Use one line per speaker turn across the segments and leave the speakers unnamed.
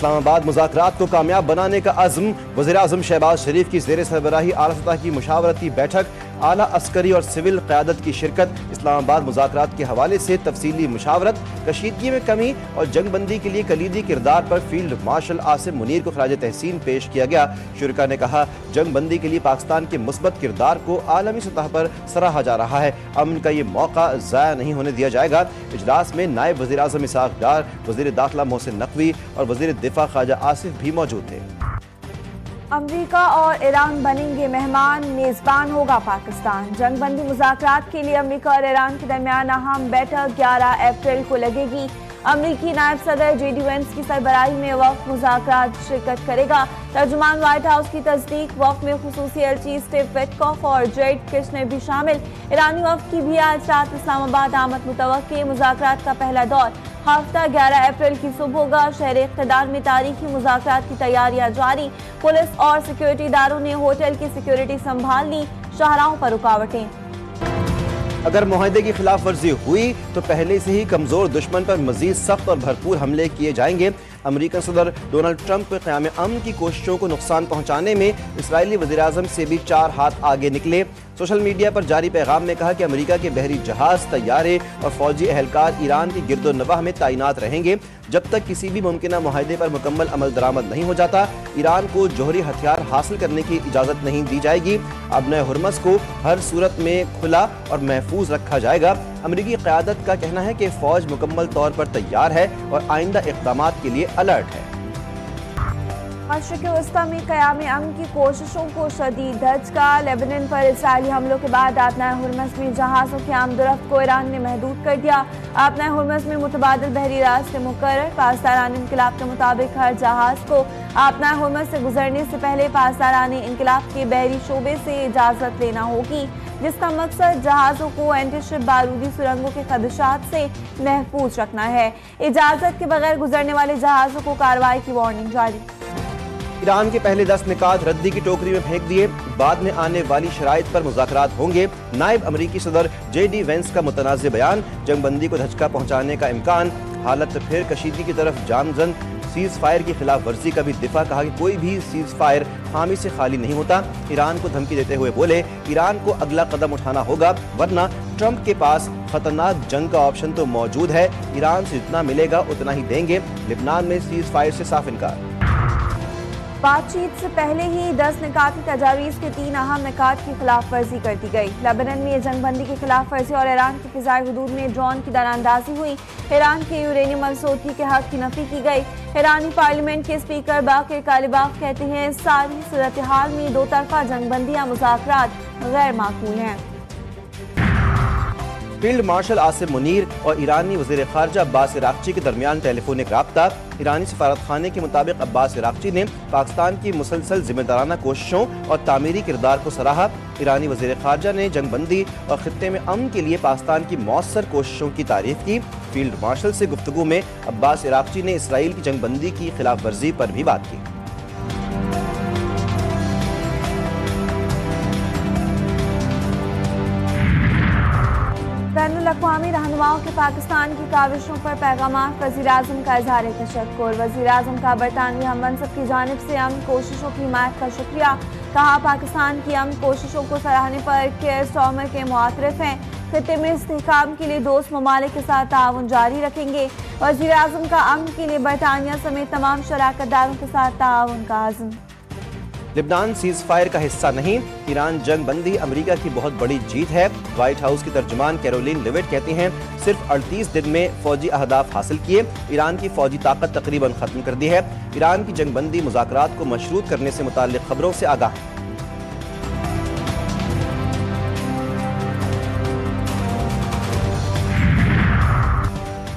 اسلام آباد مذاکرات کو کامیاب بنانے کا عزم۔ وزیر اعظم شہباز شریف کی زیر سربراہی اعلیٰ سطح کی مشاورتی بیٹھک، اعلیٰ عسکری اور سول قیادت کی شرکت۔ اسلام آباد مذاکرات کے حوالے سے تفصیلی مشاورت، کشیدگی میں کمی اور جنگ بندی کے لیے کلیدی کردار پر فیلڈ مارشل عاصم منیر کو خراج تحسین پیش کیا گیا۔ شرکاء نے کہا، جنگ بندی کے لیے پاکستان کے مثبت کردار کو عالمی سطح پر سراہا جا رہا ہے۔ امن کا یہ موقع ضائع نہیں ہونے دیا جائے گا۔ اجلاس میں نائب وزیر اعظم اسحاق ڈار، وزیر داخلہ محسن نقوی اور وزیر دفاع خواجہ آصف بھی موجود تھے۔
امریکہ اور ایران بنیں گے مہمان، میزبان ہوگا پاکستان۔ جنگ بندی مذاکرات کے لیے امریکہ اور ایران کے درمیان اہم بیٹھک 11 اپریل کو لگے گی۔ امریکی نائب صدر جے ڈی وینس کی سربراہی میں وفد مذاکرات شرکت کرے گا۔ ترجمان وائٹ ہاؤس کی تصدیق، وفد میں خصوصی ایلچی اسٹیو وٹکوف اور جیڈ کشنر بھی شامل۔ ایرانی وفد کی بھی آج رات اسلام آباد آمد متوقع۔ مذاکرات کا پہلا دور ہفتہ 11 اپریل کی صبح ہوگا۔ شہر اقتدار میں تاریخی مذاکرات کی تیاریاں جاری۔ پولیس اور سیکیورٹی اداروں نے ہوٹل کی سیکیورٹی سنبھال لی۔ شاہراہوں پر رکاوٹیں۔
اگر معاہدے کی خلاف ورزی ہوئی تو پہلے سے ہی کمزور دشمن پر مزید سخت اور بھرپور حملے کیے جائیں گے۔ امریکن صدر ڈونلڈ ٹرمپ قیام امن کی کوششوں کو نقصان پہنچانے میں اسرائیلی وزیراعظم سے بھی 4 ہاتھ آگے نکلے۔ سوشل میڈیا پر جاری پیغام میں کہا کہ امریکہ کے بحری جہاز، طیارے اور فوجی اہلکار ایران کی گرد و نواح میں تعینات رہیں گے جب تک کسی بھی ممکنہ معاہدے پر مکمل عمل درآمد نہیں ہو جاتا۔ ایران کو جوہری ہتھیار حاصل کرنے کی اجازت نہیں دی جائے گی۔ ابنۂ ہرمز کو ہر صورت میں کھلا اور محفوظ رکھا جائے گا۔ امریکی قیادت کا کہنا ہے کہ فوج مکمل طور پر تیار ہے اور آئندہ اقدامات کے لیے الرٹ ہے۔
مشرق وسطی میں قیام امن کی کوششوں کو شدید دھچکا۔ لیبنان پر اسرائیلی حملوں کے بعد آبنائے ہرمز میں جہازوں کی آمد و رفت کو ایران نے محدود کر دیا۔ آبنائے ہرمز میں متبادل بحری راستے مقرر۔ پاسداران انقلاب کے مطابق ہر جہاز کو آبنائے ہرمز سے گزرنے سے پہلے پاسداران انقلاب کے بحری شعبے سے اجازت لینا ہوگی، جس کا مقصد جہازوں کو اینٹی شپ بارودی سرنگوں کے خدشات سے محفوظ رکھنا ہے۔ اجازت کے بغیر گزرنے والے جہازوں کو کارروائی کی وارننگ جاری۔
ایران کے پہلے 10 نکات ردی کی ٹوکری میں پھینک دیے، بعد میں آنے والی شرائط پر مذاکرات ہوں گے۔ نائب امریکی صدر جے ڈی وینس کا متنازع بیان، جنگ بندی کو دھچکا پہنچانے کا امکان، حالت پھر کشیدگی کی طرف گامزن۔ سیز فائر کی خلاف ورزی کا بھی دفاع، کہا کہ کوئی بھی سیز فائر خامی سے خالی نہیں ہوتا۔ ایران کو دھمکی دیتے ہوئے بولے، ایران کو اگلا قدم اٹھانا ہوگا ورنہ ٹرمپ کے پاس خطرناک جنگ کا آپشن تو موجود ہے، ایران سے جتنا ملے گا اتنا ہی دیں گے۔ لبنان میں سیز فائر سے صاف انکار۔
بات چیت سے پہلے ہی 10 نکاتی تجاویز کے 3 اہم نکات کی خلاف ورزی کر دی گئی۔ لبنان میں جنگ بندی کی خلاف ورزی اور ایران کی فضائی حدود میں ڈرون کی دراندازی ہوئی۔ ایران کے یورینیم آلودگی کے حق کی نفی کی گئی۔ ایرانی پارلیمنٹ کے اسپیکر باقر کالباف کہتے ہیں، ساری صورتحال میں دو طرفہ جنگ بندی یا مذاکرات غیر معقول ہیں۔
فیلڈ مارشل عاصم منیر اور ایرانی وزیر خارجہ عباس عراقچی کے درمیان ٹیلی فونک رابطہ۔ ایرانی سفارت خانے کے مطابق عباس عراقچی نے پاکستان کی مسلسل ذمہ دارانہ کوششوں اور تعمیری کردار کو سراہا۔ ایرانی وزیر خارجہ نے جنگ بندی اور خطے میں امن کے لیے پاکستان کی مؤثر کوششوں کی تعریف کی۔ فیلڈ مارشل سے گفتگو میں عباس عراقچی نے اسرائیل کی جنگ بندی کی خلاف ورزی پر بھی بات کی۔
بین الاقوامی رہنماؤں کے پاکستان کی کاوشوں پر پیغامات، وزیر اعظم کا اظہار تشکر۔ وزیر اعظم کا برطانوی ہم منصب کی جانب سے امن کوششوں کی حمایت کا شکریہ، کہا پاکستان کی امن کوششوں کو سراہنے پر کیئر سٹارمر کے معترف ہیں، خطے میں استحکام کے لیے دوست ممالک کے ساتھ تعاون جاری رکھیں گے۔ وزیر اعظم کا امن کے لیے برطانیہ سمیت تمام شراکت داروں کے ساتھ تعاون کا عزم۔
لبنان سیز فائر کا حصہ نہیں، ایران جنگ بندی امریکہ کی بہت بڑی جیت ہے۔ وائٹ ہاؤس کی ترجمان کیرولین لیوٹ کہتی ہیں، صرف 38 دن میں فوجی اہداف حاصل کیے، ایران کی فوجی طاقت تقریباً ختم کر دی ہے۔ ایران کی جنگ بندی مذاکرات کو مشروط کرنے سے متعلق خبروں سے آگاہ ہے۔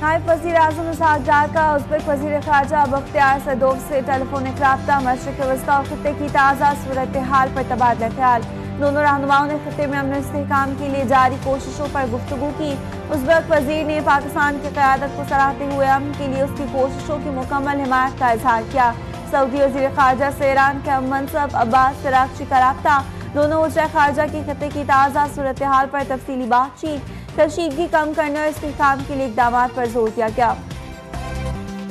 نائب وزیر اعظم اسحاق ڈار کا ازبک وزیر خارجہ بختیار سدوف سے ٹیلی فونک رابطہ، مشرق وسطی اور خطے کی تازہ صورتحال پر تبادلہ خیال۔ دونوں رہنماؤں نے خطے میں امن و استحکام کے لیے جاری کوششوں پر گفتگو کی۔ ازبک وزیر نے پاکستان کی قیادت کو سراہتے ہوئے امن کے لیے اس کی کوششوں کی مکمل حمایت کا اظہار کیا۔ سعودی وزیر خارجہ سے ایران کے ہم منصب عباس عراقچی کا رابطہ، دونوں وزراء خارجہ کی خطے کی تازہ صورتحال پر تفصیلی بات چیت، کشیدگی کم کرنے اور استحکام کے لیے اقدامات پر زور دیا گیا۔